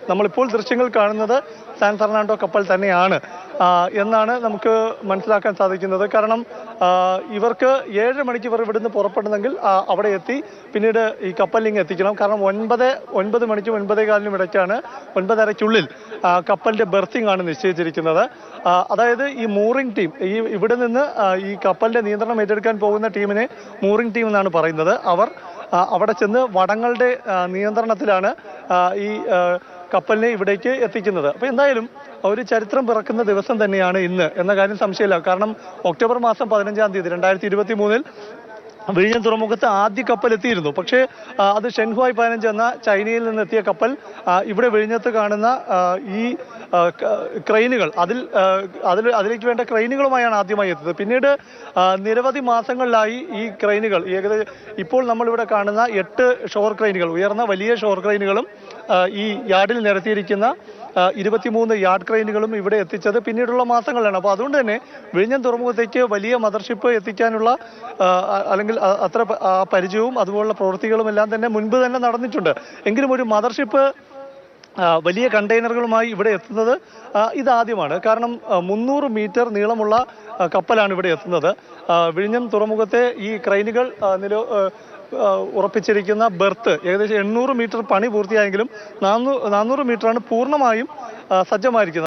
നമ്മളിപ്പോൾ ദൃശ്യങ്ങൾ കാണുന്നത് സാൻ ഫെർണാണ്ടോ കപ്പൽ തന്നെയാണ് എന്നാണ് നമുക്ക് മനസ്സിലാക്കാൻ സാധിക്കുന്നത്. കാരണം ഇവർക്ക് 7 മണിക്ക് ഇവർ ഇവിടുന്ന് പുറപ്പെടുന്നെങ്കിൽ അവിടെ എത്തി പിന്നീട് ഈ കപ്പലിങ് എത്തിക്കണം. കാരണം 9 മണിക്കും 9:15 ഇടയ്ക്കാണ് 9:30 കപ്പലിന്റെ ബെർത്തിങ് ആണ് നിശ്ചയിച്ചിരിക്കുന്നത്. അതായത് ഈ മൂറിംഗ് ടീം ഇവിടെ നിന്ന് ഈ കപ്പലിന്റെ നിയന്ത്രണം ഏറ്റെടുക്കാൻ പോകുന്ന ടീമിനെ മൂറിംഗ് ടീം എന്നാണ് പറയുന്നത്. അവർ അവിടെ ചെന്ന് വടങ്ങളുടെ നിയന്ത്രണത്തിലാണ് ഈ കപ്പലിനെ ഇവിടേക്ക് എത്തിക്കുന്നത്. അപ്പോൾ എന്തായാലും ഒരു ചരിത്രം പിറക്കുന്ന ദിവസം തന്നെയാണ് ഇന്ന് എന്ന കാര്യം സംശയമില്ല. കാരണം ഒക്ടോബർ മാസം 15-ാം തീയതി 2023 വിഴിഞ്ഞം തുറമുഖത്ത് ആദ്യ കപ്പൽ എത്തിയിരുന്നു. പക്ഷേ അത് ഷെൻഹുവായ് 15 എന്ന ചൈനയിൽ നിന്നെത്തിയ കപ്പൽ ഇവിടെ വിഴിഞ്ഞത്ത് കാണുന്ന ഈ ക്രെയിനുകൾ അതിലേക്ക് വേണ്ട ക്രെയിനുകളുമായാണ് ആദ്യമായി എത്തിയത്. പിന്നീട് നിരവധി മാസങ്ങളിലായി ഈ ക്രെയിനുകൾ ഏകദേശം ഇപ്പോൾ നമ്മളിവിടെ കാണുന്ന 8 ഷോർ ക്രെയിനുകൾ, ഉയർന്ന വലിയ ഷോർ ക്രെയിനുകളും ഈ യാർഡിൽ നിരത്തിയിരിക്കുന്ന 23 യാർഡ് ക്രെയിനുകളും ഇവിടെ എത്തിച്ചത് പിന്നീടുള്ള മാസങ്ങളിലാണ്. അപ്പോൾ അതുകൊണ്ട് തന്നെ വിഴിഞ്ഞം തുറമുഖത്തേക്ക് വലിയ മദർഷിപ്പ് എത്തിക്കാനുള്ള അല്ലെങ്കിൽ അത്ര പരിചയവും അതുപോലുള്ള പ്രവൃത്തികളും എല്ലാം തന്നെ മുൻപ് തന്നെ നടന്നിട്ടുണ്ട്. എങ്കിലും ഒരു മദർഷിപ്പ് വലിയ കണ്ടെയ്നറുകളുമായി ഇവിടെ എത്തുന്നത് ഇതാദ്യമാണ്. കാരണം 300 മീറ്റർ നീളമുള്ള കപ്പലാണ് ഇവിടെ എത്തുന്നത്. വിഴിഞ്ഞം തുറമുഖത്തെ ഈ ക്രെയിനുകൾ ഉറപ്പിച്ചിരിക്കുന്ന ബെർത്ത് ഏകദേശം 800 മീറ്റർ പണി പൂർത്തിയായെങ്കിലും 400 മീറ്ററാണ് പൂർണ്ണമായും സജ്ജമായിരിക്കുന്നത്.